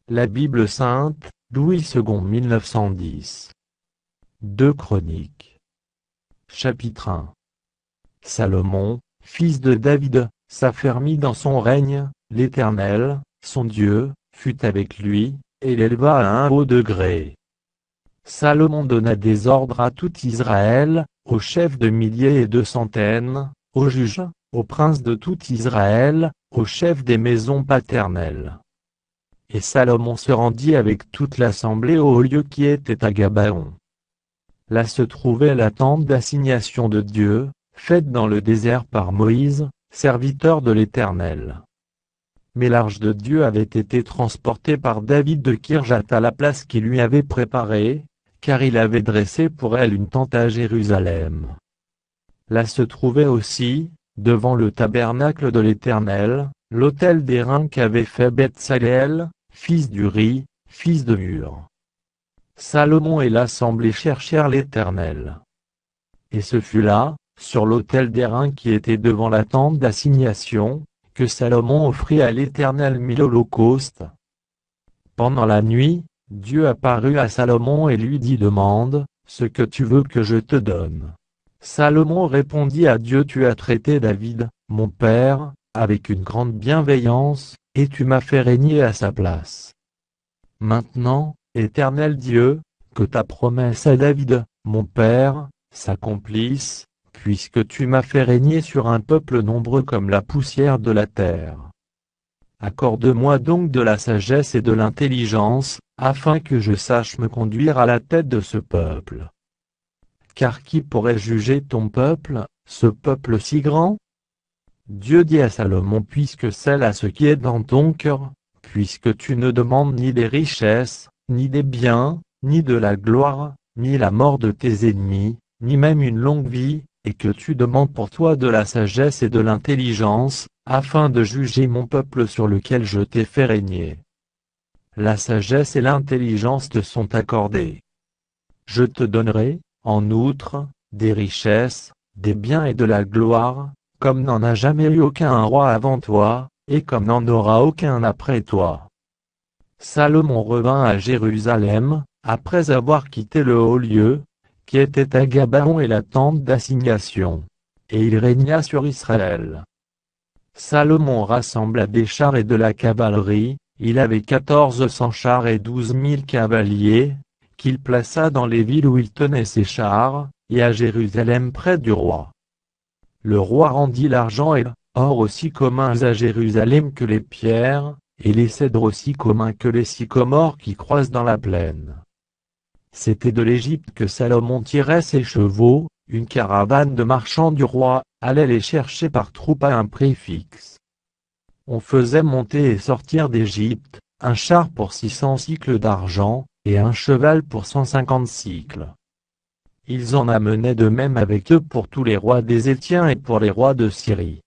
La Bible sainte, Louis II 1910. 2 Chroniques. Chapitre 1. Salomon, fils de David, s'affermit dans son règne, l'Éternel, son Dieu, fut avec lui, et l'éleva à un haut degré. Salomon donna des ordres à tout Israël, aux chefs de milliers et de centaines, aux juges, aux princes de tout Israël, aux chefs des maisons paternelles. Et Salomon se rendit avec toute l'assemblée au haut lieu qui était à Gabaon. Là se trouvait la tente d'assignation de Dieu, faite dans le désert par Moïse, serviteur de l'Éternel. Mais l'arche de Dieu avait été transportée par David de Kirjat à la place qu'il lui avait préparée, car il avait dressé pour elle une tente à Jérusalem. Là se trouvait aussi, devant le tabernacle de l'Éternel, l'autel d'airain qu'avait fait Bethsaleel, fils d'Uri, fils de Hur. Salomon et l'assemblée cherchèrent l'Éternel. Et ce fut là, sur l'autel d'airain qui était devant la tente d'assignation, que Salomon offrit à l'Éternel 1000 holocaustes. Pendant la nuit, Dieu apparut à Salomon et lui dit: demande ce que tu veux que je te donne. Salomon répondit à Dieu: tu as traité David, mon père, avec une grande bienveillance, et tu m'as fait régner à sa place. Maintenant, Éternel Dieu, que ta promesse à David, mon père, s'accomplisse, puisque tu m'as fait régner sur un peuple nombreux comme la poussière de la terre. Accorde-moi donc de la sagesse et de l'intelligence, afin que je sache me conduire à la tête de ce peuple. Car qui pourrait juger ton peuple, ce peuple si grand? Dieu dit à Salomon: puisque c'est là ce qui est dans ton cœur, puisque tu ne demandes ni des richesses, ni des biens, ni de la gloire, ni la mort de tes ennemis, ni même une longue vie, et que tu demandes pour toi de la sagesse et de l'intelligence, afin de juger mon peuple sur lequel je t'ai fait régner. La sagesse et l'intelligence te sont accordées. Je te donnerai, en outre, des richesses, des biens et de la gloire, comme n'en a jamais eu aucun roi avant toi, et comme n'en aura aucun après toi. Salomon revint à Jérusalem, après avoir quitté le haut lieu, qui était à Gabaon et la tente d'assignation, et il régna sur Israël. Salomon rassembla des chars et de la cavalerie, il avait 1400 chars et 12 000 cavaliers, qu'il plaça dans les villes où il tenait ses chars, et à Jérusalem près du roi. Le roi rendit l'argent et l'or aussi communs à Jérusalem que les pierres, et les cèdres aussi communs que les sycomores qui croissent dans la plaine. C'était de l'Égypte que Salomon tirait ses chevaux, une caravane de marchands du roi allait les chercher par troupes à un prix fixe. On faisait monter et sortir d'Égypte, un char pour 600 cycles d'argent, et un cheval pour 150 cycles. Ils en amenaient de même avec eux pour tous les rois des Hétiens et pour les rois de Syrie.